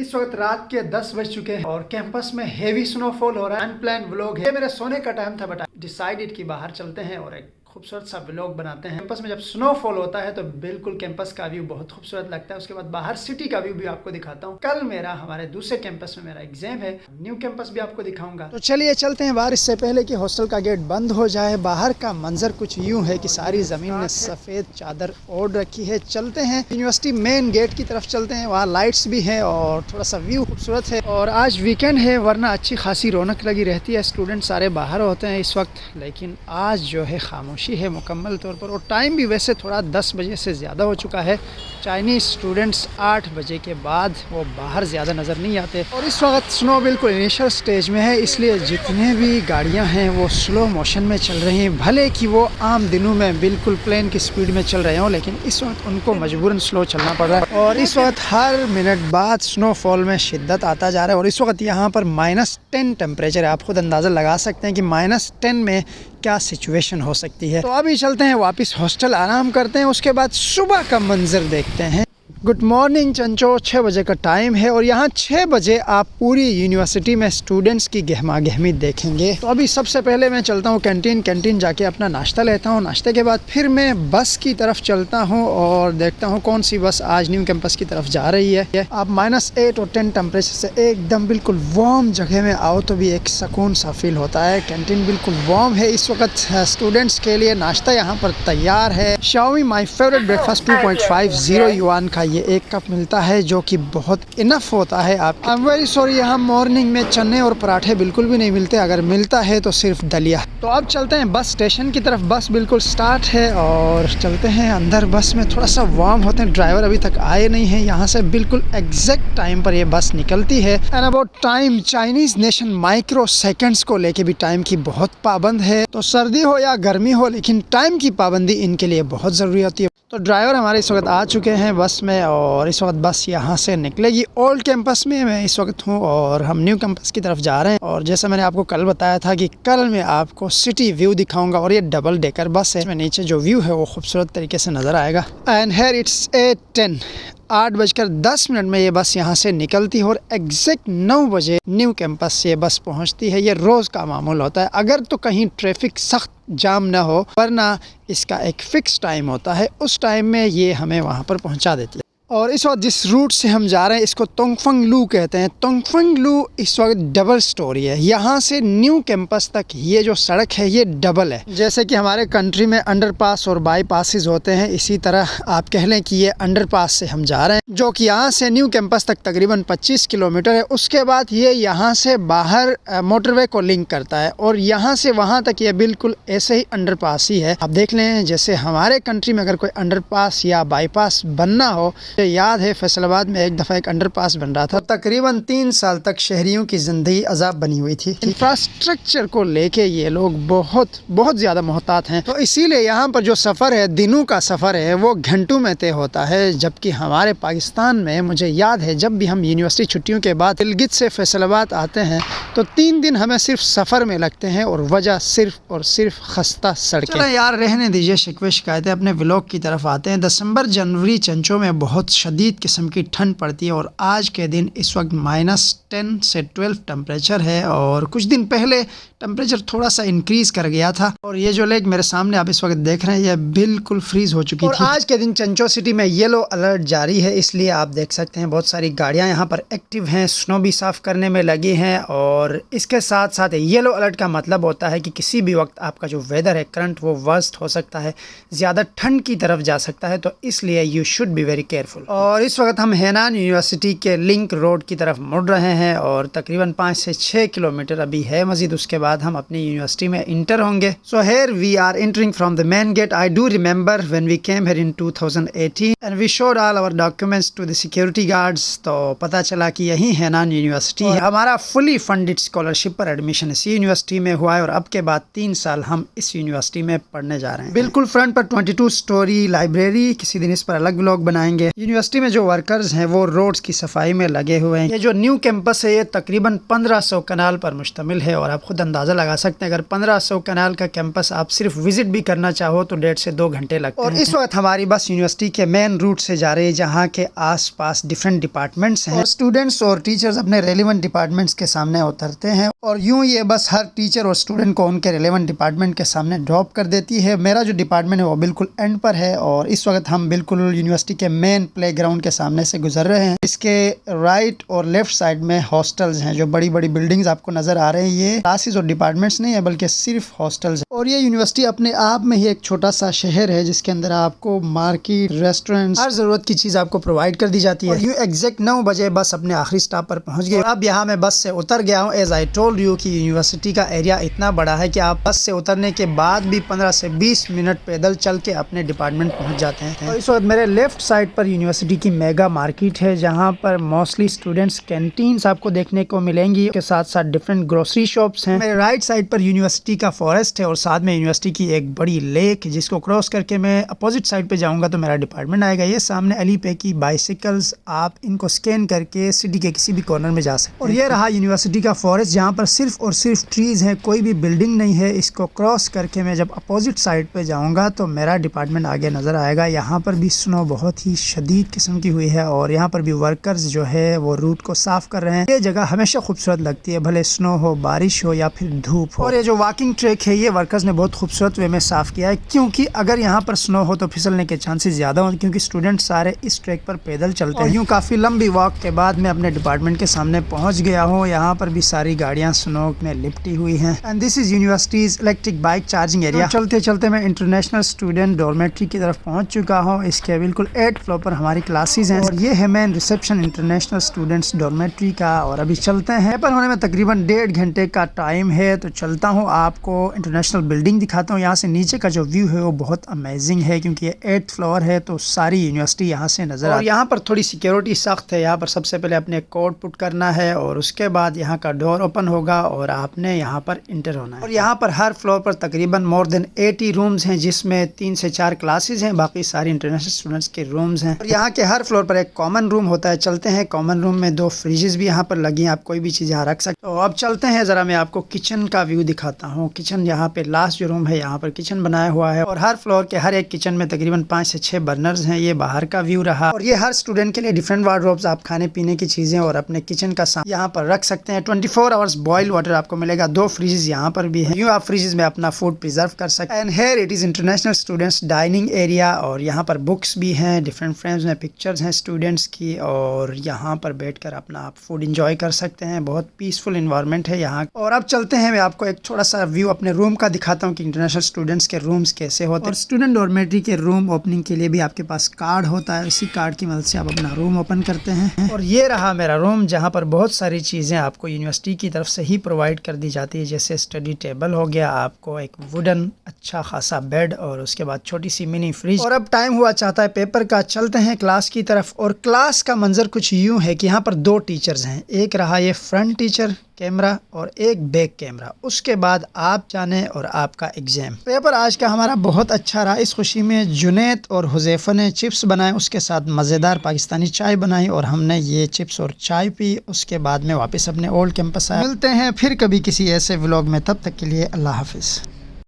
इस वक्त रात के 10 बज चुके हैं और कैंपस में हेवी स्नोफॉल हो रहा है। अनप्लान व्लॉग है, ये मेरे सोने का टाइम था बट डिसाइडेड कि बाहर चलते हैं और एक खूबसूरत सा व्लॉग बनाते हैं। कैंपस में जब स्नोफॉल होता है तो बिल्कुल कैंपस का व्यू बहुत खूबसूरत लगता है। उसके बाद बाहर सिटी का व्यू भी आपको दिखाता हूँ। कल मेरा हमारे दूसरे कैंपस में मेरा एग्जाम है, न्यू कैंपस भी आपको दिखाऊंगा। तो चलिए चलते हैं बाहर, इससे पहले कि हॉस्टल का गेट बंद हो जाए। बाहर का मंजर कुछ यूं है कि सारी जमीन में सफेद चादर ओढ़ रखी है। चलते हैं यूनिवर्सिटी मेन गेट की तरफ चलते हैं, वहाँ लाइट्स भी हैं और थोड़ा सा व्यू खूबसूरत है। और आज वीकेंड है, वरना अच्छी खासी रौनक लगी रहती है। स्टूडेंट सारे बाहर होते हैं इस वक्त, लेकिन आज जो है खामोशी है मुकम्मल तौर पर। और टाइम भी वैसे थोड़ा 10 बजे से ज़्यादा हो चुका है। चाइनीज़ स्टूडेंट्स 8 बजे के बाद वो बाहर ज़्यादा नज़र नहीं आते। और इस वक्त स्नो बिल्कुल इनिशियल स्टेज में है, इसलिए जितने भी गाड़ियां हैं वो स्लो मोशन में चल रही हैं। भले कि वो आम दिनों में बिल्कुल प्लेन की स्पीड में चल रहे हों, लेकिन इस वक्त उनको मजबूरन स्लो चलना पड़ रहा है। और इस वक्त हर मिनट बाद स्नोफॉल में शिद्दत आता जा रहा है। और इस वक्त यहाँ पर -10 टेम्परेचर है। आप खुद अंदाज़ा लगा सकते हैं कि -10 में क्या सिचुएशन हो सकती है। तो अभी चलते हैं वापस हॉस्टल, आराम करते हैं, उसके बाद सुबह का मंजर देखते हैं। गुड मॉर्निंग चंचो, 6 बजे का टाइम है और यहाँ 6 बजे आप पूरी यूनिवर्सिटी में स्टूडेंट्स की गहमा गहमी देखेंगे। तो अभी सबसे पहले मैं चलता हूँ कैंटीन जाके अपना नाश्ता लेता हूँ। नाश्ते के बाद फिर मैं बस की तरफ चलता हूँ और देखता हूँ कौन सी बस आज न्यू कैंपस की तरफ जा रही है। आप -8 और 10 टेम्परेचर से एकदम बिल्कुल वार्म जगह में आओ तो भी एक सुकून सा फील होता है। कैंटीन बिल्कुल वार्म है। इस वक्त स्टूडेंट्स के लिए नाश्ता यहाँ पर तैयार है। Xiaomi my favourite breakfast 2.50 yuan का ये एक कप मिलता है, जो कि बहुत इनफ होता है। आप आई एम वेरी सॉरी, यहाँ मॉर्निंग में चने और पराठे बिल्कुल भी नहीं मिलते, अगर मिलता है तो सिर्फ दलिया। तो अब चलते हैं बस स्टेशन की तरफ। बस बिल्कुल स्टार्ट है और चलते हैं अंदर। बस में थोड़ा सा वार्म होते हैं, ड्राइवर अभी तक आए नहीं हैं। यहाँ से बिल्कुल एग्जैक्ट टाइम पर ये बस निकलती है। And about time, Chinese nation micro seconds को लेके भी टाइम की बहुत पाबंद है। तो सर्दी हो या गर्मी हो, लेकिन टाइम की पाबंदी इनके लिए बहुत ज़रूरी होती है। तो ड्राइवर हमारे इस वक्त आ चुके हैं बस में और इस वक्त बस यहाँ से निकलेगी। ओल्ड कैंपस में मैं इस वक्त हूँ और हम न्यू कैंपस की तरफ जा रहे हैं। और जैसा मैंने आपको कल बताया था कि कल मैं आपको सिटी व्यू दिखाऊंगा और ये डबल डेकर बस है। इसमें नीचे जो व्यू है वो खूबसूरत तरीके से नज़र आएगा। एंड हेयर इट्स 8:10, 8:10 में ये बस यहाँ से निकलती है और एग्जैक्ट 9 बजे न्यू कैंपस से ये बस पहुँचती है। ये रोज़ का मामूल होता है, अगर तो कहीं ट्रैफिक सख्त जाम ना हो, वरना इसका एक फ़िक्स टाइम होता है, उस टाइम में ये हमें वहाँ पर पहुँचा देती है। और इस वक्त जिस रूट से हम जा रहे हैं इसको तोंगफंग लू कहते हैं। तोंगफंग लू इस वक्त डबल स्टोरी है। यहाँ से न्यू कैंपस तक ये जो सड़क है ये डबल है। जैसे कि हमारे कंट्री में अंडरपास और बाईपासेस होते हैं, इसी तरह आप कह लें कि ये अंडरपास से हम जा रहे हैं, जो कि यहाँ से न्यू कैंपस तक तकरीबन 25 किलोमीटर है। उसके बाद ये यहाँ से बाहर मोटरवे को लिंक करता है और यहाँ से वहाँ तक ये बिल्कुल ऐसे ही अंडरपास ही है। आप देख लें, जैसे हमारे कंट्री में अगर कोई अंडरपास या बाईपास बनना हो, याद है फैसलाबाद में एक दफ़ा एक अंडरपास बन रहा था, तकरीबन 3 साल तक शहरियों की ज़िंदगी अजाब बनी हुई थी। इंफ्रास्ट्रक्चर को लेके ये लोग बहुत ज़्यादा मोहतात हैं। तो इसीलिए यहाँ पर जो सफ़र है, दिनों का सफ़र है, वो घंटों में तय होता है। जबकि हमारे पाकिस्तान में मुझे याद है जब भी हम यूनिवर्सिटी छुट्टियों के बाद गिलगित से फैसलाबाद आते हैं तो 3 दिन हमें सिर्फ सफ़र में लगते हैं और वजह सिर्फ और सिर्फ खस्ता सड़कें। यार रहने दीजिए शिकवे शिकायतें, अपने व्लॉग की तरफ आते हैं। दिसंबर जनवरी चंचों में बहुत शदीद किस्म की ठंड पड़ती है और आज के दिन इस वक्त -10 से 12 टेम्परेचर है। और कुछ दिन पहले टेम्परेचर थोड़ा सा इंक्रीज कर गया था। और ये जो लेक मेरे सामने आप इस वक्त देख रहे हैं ये बिल्कुल फ्रीज हो चुकी थी। आज के दिन चंचो सिटी में येलो अलर्ट जारी है, इसलिए आप देख सकते हैं बहुत सारी गाड़ियां यहाँ पर एक्टिव हैं, स्नो भी साफ करने में लगी हैं। और इसके साथ साथ येलो अलर्ट का मतलब होता है कि किसी भी वक्त आपका जो वेदर है करंट वो वर्स्ट हो सकता है, ज़्यादा ठंड की तरफ जा सकता है। तो इसलिए you should be very careful. और इस वक्त हम हेनान यूनिवर्सिटी के लिंक रोड की तरफ मुड़ रहे हैं और तकरीबन 5 से 6 किलोमीटर अभी है मजीद, उसके बाद हम अपनी यूनिवर्सिटी में इंटर होंगे। So here we are entering from the main gate. I do remember when we came here in 2018 and we showed all our documents to the security guards. तो पता चला कि यही हेनान यूनिवर्सिटी है। हमारा fully funded scholarship पर admission इस university में हुआ है और अब के बाद 3 साल हम इस यूनिवर्सिटी में पढ़ने जा रहे हैं। बिल्कुल फ्रंट पर 22 स्टोरी लाइब्रेरी, किसी दिन इस पर अलग व्लॉग बनाएंगे। यूनिवर्सिटी में जो वर्कर्स हैं वो रोड्स की सफाई में लगे हुए हैं। ये जो न्यू कैंपस है ये तकरीबन 1500 कनाल पर मुश्तमिल है और आप खुद अंदाजा लगा सकते हैं अगर 1500 कनाल का कैंपस आप सिर्फ विजिट भी करना चाहो तो 1.5 से 2 घंटे लगते हैं। और इस वक्त हमारी बस यूनिवर्सिटी के मेन रूट से जा रही है जहाँ के आस पास डिफरेंट डिपार्टमेंट्स हैं और स्टूडेंट्स और टीचर्स अपने रेलिवेंट डिपार्टमेंट्स के सामने उतरते हैं और यूं ये बस हर टीचर और स्टूडेंट को उनके रेलेवेंट डिपार्टमेंट के सामने ड्रॉप कर देती है। मेरा जो डिपार्टमेंट है वो बिल्कुल एंड पर है और इस वक्त हम बिल्कुल यूनिवर्सिटी के मेन प्लेग्राउंड के सामने से गुजर रहे हैं। इसके राइट और लेफ्ट साइड में हॉस्टल्स हैं, जो बड़ी बड़ी बिल्डिंग्स आपको नजर आ रहे हैं ये क्लासेस और डिपार्टमेंट्स नहीं है बल्कि सिर्फ हॉस्टल्स है। और ये यूनिवर्सिटी अपने आप में ही एक छोटा सा शहर है जिसके अंदर आपको मार्केट, रेस्टोरेंट, हर जरूरत की चीज आपको प्रोवाइड कर दी जाती है। एग्जैक्ट 9 बजे बस अपने आखिरी स्टॉप पर पहुंच गए। अब यहाँ मैं बस से उतर गया हूँ। एज आई टोल्ड यू कि यूनिवर्सिटी का एरिया इतना बड़ा है कि आप बस से उतरने के बाद भी 15 से 20 मिनट पैदल चल के अपने डिपार्टमेंट पहुंच जाते हैं। और इस वक्त मेरे लेफ्ट साइड पर यूनिवर्सिटी की मेगा मार्केट है जहाँ पर मोस्टली स्टूडेंट्स कैंटीन्स आपको देखने को मिलेंगी के साथ साथ डिफरेंट ग्रोसरी शॉप्स हैं। मेरे राइट साइड पर यूनिवर्सिटी का फॉरेस्ट है और साथ में यूनिवर्सिटी की एक बड़ी लेक जिसको क्रॉस करके मैं अपोजिट साइड पे जाऊंगा तो मेरा डिपार्टमेंट आएगा। ये सामने अली पे की बाइसिकल्स, आप इनको स्कैन करके सिटी के किसी भी कॉर्नर में जा सकते हैं। और ये रहा यूनिवर्सिटी का फॉरेस्ट जहाँ पर सिर्फ और सिर्फ ट्रीज हैं, कोई भी बिल्डिंग नहीं है। इसको क्रॉस करके मैं जब अपोजिट साइड पे जाऊंगा तो मेरा डिपार्टमेंट आगे नजर आएगा। यहाँ पर भी स्नो बहुत ही शदीद किस्म की हुई है और यहाँ पर भी वर्कर्स जो है वो रूट को साफ कर रहे हैं। ये जगह हमेशा खूबसूरत लगती है, भले स्नो हो, बारिश हो या फिर धूप हो। और ये जो वॉकिंग ट्रैक है ये वर्कर्स ने बहुत खूबसूरत वे में साफ किया है क्योंकि अगर यहाँ पर स्नो हो तो फिसलने के चांसेस ज्यादा हो क्योंकि स्टूडेंट सारे इस ट्रैक पर पैदल चलते हैं। यूँ काफी लंबी वॉक के बाद मैं अपने डिपार्टमेंट के सामने पहुंच गया हूँ। यहाँ पर भी सारी गाड़ियाँ स्नो में लिपटी हुई हैं and this is universities electric bike charging area. चलते चलते मैं इंटरनेशनल स्टूडेंट डॉर्मेट्री की तरफ पहुंच चुका हूँ। इसके बिल्कुल 8th फ्लोर पर हमारी क्लासेस हैं और ये है main reception international students dormitory का। और अभी चलते हैं, पर होने में तकरीबन 1.5 घंटे का टाइम है तो चलता हूँ, आपको इंटरनेशनल बिल्डिंग दिखाता हूँ। यहाँ से नीचे का जो व्यू है वो बहुत अमेजिंग है क्योंकि ये 8th फ्लोर है तो सारी यूनिवर्सिटी यहाँ से नजर आती है। यहाँ पर थोड़ी सिक्योरिटी सख्त है। यहाँ पर सबसे पहले अपने कोड पुट करना है और उसके बाद यहाँ का डोर ओपन होगा और आपने यहाँ पर इंटर होना है। और यहाँ पर हर फ्लोर पर तकरीबन मोर देन 80 रूम्स हैं जिसमें 3 से 4 क्लासेस हैं, बाकी सारी इंटरनेशनल स्टूडेंट्स के रूम्स हैं। और यहाँ के हर फ्लोर पर एक कॉमन रूम होता है। चलते हैं, कॉमन रूम में 2 फ्रिजेस भी यहाँ पर लगी हैं, आप कोई भी चीज़ यहाँ रख सकते हो। अब चलते हैं, ज़रा मैं आपको किचन का व्यू दिखाता हूँ। किचन यहाँ पे लास्ट जो रूम है यहाँ पर किचन बनाया हुआ है और हर फ्लोर के हर एक किचन में तकरीबन 5 से 6 बर्नर्स हैं। ये बाहर का व्यू रहा और ये हर स्टूडेंट के लिए डिफरेंट वार्डरोब्स, आप खाने पीने की चीज़ें और अपने किचन का सामान यहाँ पर रख सकते हैं। 24 आवर्स बॉइल वाटर आपको मिलेगा। 2 फ्रिजेस यहाँ पर भी हैं, यूँ आप फ्रिजेस में अपना फूड प्रिजर्व कर सकते हैं। And here it is international students dining area और यहाँ पर बुक्स भी हैं, डिफरेंट फ्रेम्स में पिक्चर्स हैं स्टूडेंट्स की और यहाँ पर बैठकर अपना आप फूड इंजॉय कर सकते हैं। बहुत पीसफुल इन्वायरमेंट है यहाँ। और अब चलते हैं, मैं आपको एक थोड़ा सा व्यू अपने रूम का दिखाता हूँ कि इंटरनेशनल स्टूडेंट्स के रूम्स कैसे होते हैं। और स्टूडेंट डॉर्मेट्री के रूम ओपनिंग के लिए भी आपके पास कार्ड होता है, इसी कार्ड की मदद से आप अपना रूम ओपन करते हैं। और ये रहा मेरा रूम जहाँ पर बहुत सारी चीज़ें आपको यूनिवर्सिटी की तरफ से ही प्रोवाइड कर दी जाती है, जैसे स्टडी टेबल हो गया, आपको एक वुडन अच्छा खासा बेड और उसके बाद छोटी सी मिनी फ्रिज। और अब टाइम हुआ चाहता है पेपर का, चलते हैं क्लास की तरफ। और क्लास का मंजर कुछ यूं है कि यहाँ पर 2 टीचर्स हैं, एक रहा ये फ्रंट टीचर कैमरा और एक बैक कैमरा, उसके बाद आप जाने और आपका एग्जाम। पेपर आज का हमारा बहुत अच्छा रहा। इस खुशी में जुनैद और हुज़ैफा ने चिप्स बनाए, उसके साथ मज़ेदार पाकिस्तानी चाय बनाई और हमने ये चिप्स और चाय पी। उसके बाद में वापस अपने ओल्ड कैंपस आए। मिलते हैं फिर कभी किसी ऐसे व्लॉग में, तब तक के लिए अल्लाह हाफिज़।